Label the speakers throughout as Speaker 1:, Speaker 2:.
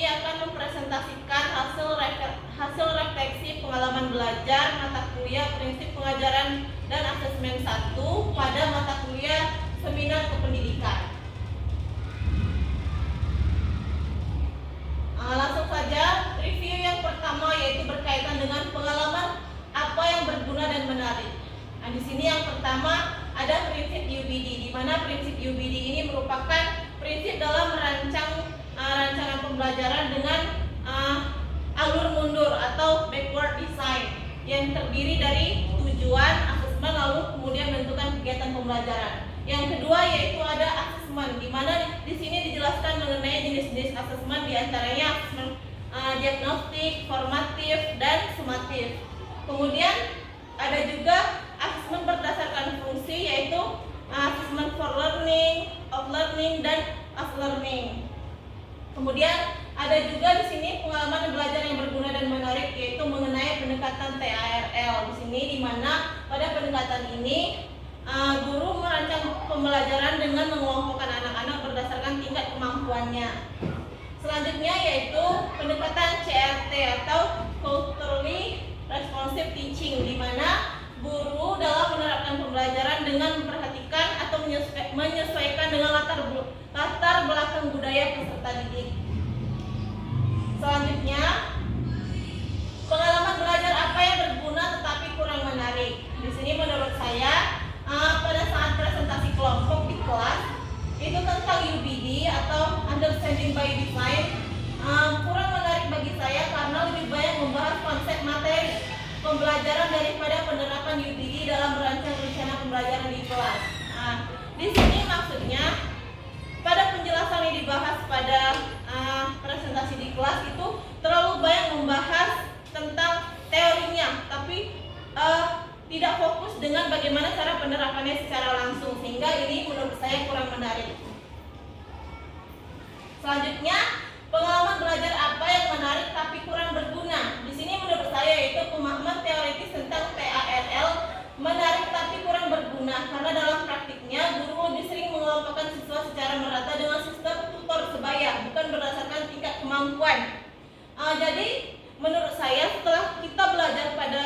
Speaker 1: akan mempresentasikan hasil refleksi pengalaman belajar mata kuliah prinsip pengajaran dan asesmen 1 pada mata kuliah seminar kependidikan. Langsung saja, review yang pertama yaitu berkaitan dengan pengalaman apa yang berguna dan menarik. Nah, di sini yang pertama ada prinsip UBD, di mana prinsip UBD ini merupakan prinsip dalam rancangan pembelajaran dengan alur mundur atau backward design yang terdiri dari tujuan, asesmen, lalu kemudian menentukan kegiatan pembelajaran. Yang kedua yaitu ada asesmen, di mana di sini dijelaskan mengenai jenis-jenis asesmen, diantaranya asesmen diagnostik, formatif, dan sumatif. Kemudian ada juga asesmen berdasarkan fungsi, yaitu asesmen for learning, of learning, dan of learning. Kemudian ada juga di sini pengalaman belajar yang berguna dan menarik, yaitu mengenai pendekatan TARL. Di sini di mana pada pendekatan ini guru merancang pembelajaran dengan mengelompokkan anak-anak berdasarkan tingkat kemampuannya. Selanjutnya yaitu pendekatan CRT atau Culturally Responsive Teaching, di mana guru dalam menerapkan pembelajaran dengan memperhatikan atau menyesuaikan dengan latar belakang budaya peserta didik. Selanjutnya, pengalaman belajar apa yang berguna tetapi kurang menarik. Di sini menurut saya pada saat presentasi kelompok di kelas itu tentang UBD atau Understanding by Design kurang menarik bagi saya karena lebih banyak membahas konsep materi pembelajaran daripada penerapan UBD dalam merancang rencana pembelajaran di kelas. Nah, di sini maksudnya pada penjelasan yang dibahas pada presentasi di kelas itu terlalu banyak membahas tentang teorinya, tapi tidak fokus dengan bagaimana cara penerapannya secara langsung, sehingga ini menurut saya kurang menarik. Selanjutnya, pengalaman belajar apa yang menarik tapi kurang berguna. Di sini menurut saya yaitu pemahaman teoritis tentang TARL menarik tapi kurang berguna karena dalam praktiknya guru lebih sering mengelompokkan siswa secara merata dengan sistem tutor sebaya, bukan berdasarkan tingkat kemampuan. Jadi menurut saya setelah kita belajar pada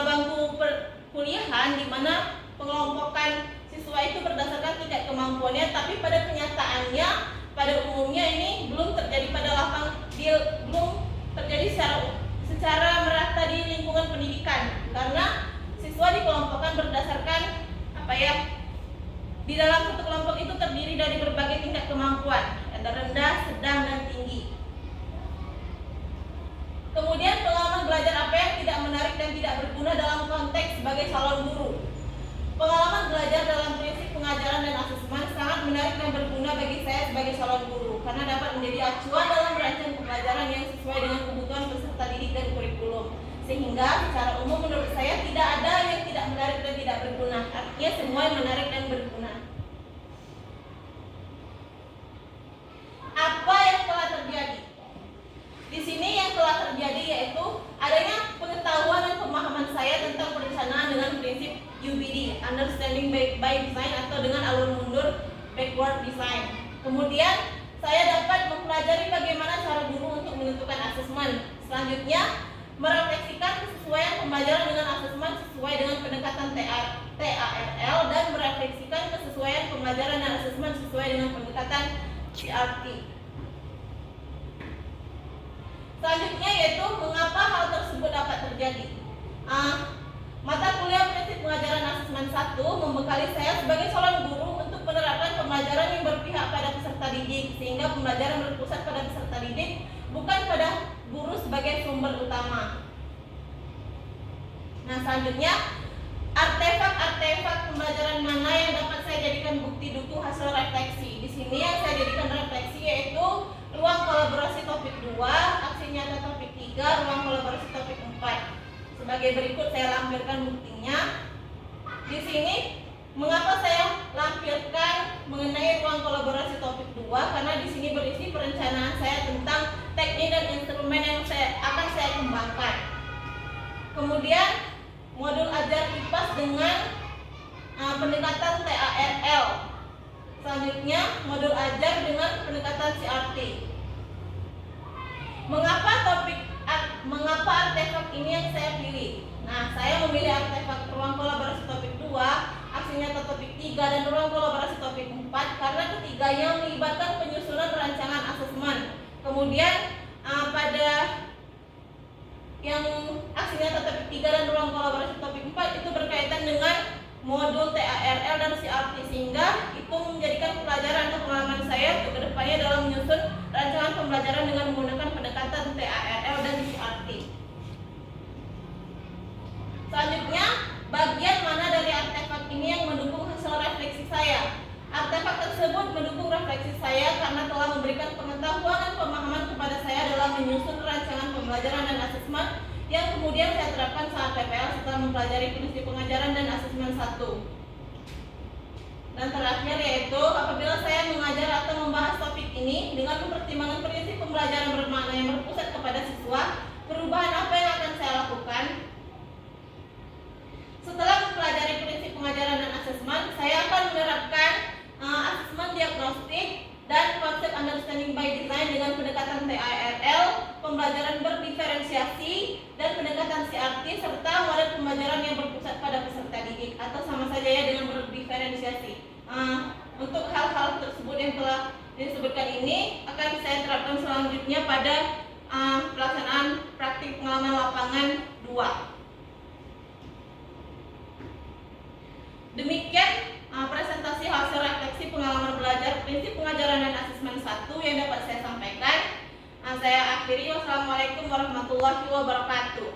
Speaker 1: bangku perkuliahan di mana pengelompokan siswa itu berdasarkan tingkat kemampuannya, tapi pada kenyataannya pada umumnya ini belum terjadi belum terjadi secara merata di lingkungan pendidikan, karena siswa dikelompokkan berdasarkan di dalam satu kelompok itu terdiri dari berbagai tingkat kemampuan, ada rendah, sedang, dan tinggi. Kemudian pengalaman belajar apa yang tidak menarik dan tidak berguna dalam konteks sebagai calon guru. Pengalaman belajar dalam prinsip pengajaran dan asesmen sangat menarik dan berguna bagi saya sebagai calon guru karena dapat menjadi acuan dalam merancang pembelajaran yang sesuai dengan kebutuhan peserta didik dan kurikulum. Sehingga secara umum menurut saya tidak ada yang tidak menarik dan tidak berguna. Artinya semua yang menarik dan berguna. Apa yang telah terjadi? Di sini yang telah terjadi yaitu adanya pengetahuan dan pemahaman saya tentang perencanaan dengan prinsip UBD, Understanding by Design, atau dengan alur mundur, Backward Design. Kemudian saya dapat mempelajari bagaimana cara guru untuk menentukan asesmen. Selanjutnya, merefleksikan kesesuaian pembelajaran dengan asesmen sesuai dengan pendekatan TARL dan merefleksikan kesesuaian pembelajaran dan asesmen sesuai dengan pendekatan CRT. Selanjutnya yaitu mengapa hal tersebut dapat terjadi. Mata kuliah prinsip pengajaran asesmen 1 membekali saya sebagai calon guru untuk menerapkan pembelajaran yang berpihak pada peserta didik, sehingga pembelajaran berpusat pada peserta didik, bukan pada guru sebagai sumber utama. Nah, selanjutnya artefak pembelajaran mana yang dapat saya jadikan bukti dukung hasil refleksi. Di sini yang saya jadikan refleksi yaitu ruang kolaborasi topik 2, aksi nyata topik 3, ruang kolaborasi topik 4. Sebagai berikut saya lampirkan buktinya. Di sini mengapa saya lampirkan mengenai ruang kolaborasi topik 2? Karena di sini berisi perencanaan saya tentang teknik dan instrumen yang akan saya kembangkan. Kemudian modul ajar IPAS dengan pendekatan TARL. Selanjutnya modul ajar dengan pendekatan CRT. Mengapa artefak ini yang saya pilih? Nah, saya memilih artefak ruang kolaborasi topik 2, aksi nyata topik 3, dan ruang kolaborasi topik 4 karena ketiganya melibatkan penyusunan rancangan asesmen. Kemudian pada yang aksi nyata topik 3 dan ruang kolaborasi topik 4 itu berkaitan dengan modul TARL dan CRT, sehingga itu menjadikan pelajaran atau pengalaman saya untuk kedepannya dalam menyusun rancangan pembelajaran dengan menggunakan pendekatan TARL dan CRT. Selanjutnya, bagian mana dari artefak ini yang mendukung hasil refleksi saya? Artefak tersebut mendukung refleksi saya karena telah memberikan pengetahuan dan pemahaman kepada saya dalam menyusun rancangan pembelajaran dan asesmen yang kemudian saya terapkan saat PPL setelah mempelajari prinsip pengajaran dan asesmen 1. Dan terakhir yaitu apabila saya mengajar atau membahas topik ini dengan mempertimbangkan prinsip pembelajaran bermakna yang berpusat kepada siswa, perubahan apa yang akan saya lakukan? Setelah mempelajari prinsip pengajaran dan asesmen, saya akan menerapkan asesmen diagnostik dan konsep understanding by design dengan pendekatan TARL, pembelajaran berdiferensiasi, dan pendekatan CRT, serta model pembelajaran yang berpusat pada peserta didik, atau sama saja ya dengan berdiferensiasi. Untuk hal-hal tersebut yang telah disebutkan ini akan saya terapkan selanjutnya pada pelaksanaan praktik pengalaman lapangan 2. Demikian presentasi hasil refleksi pengalaman belajar prinsip pengajaran dan asesmen 1 yang dapat saya sampaikan. Saya akhiri. Wassalamualaikum warahmatullahi wabarakatuh.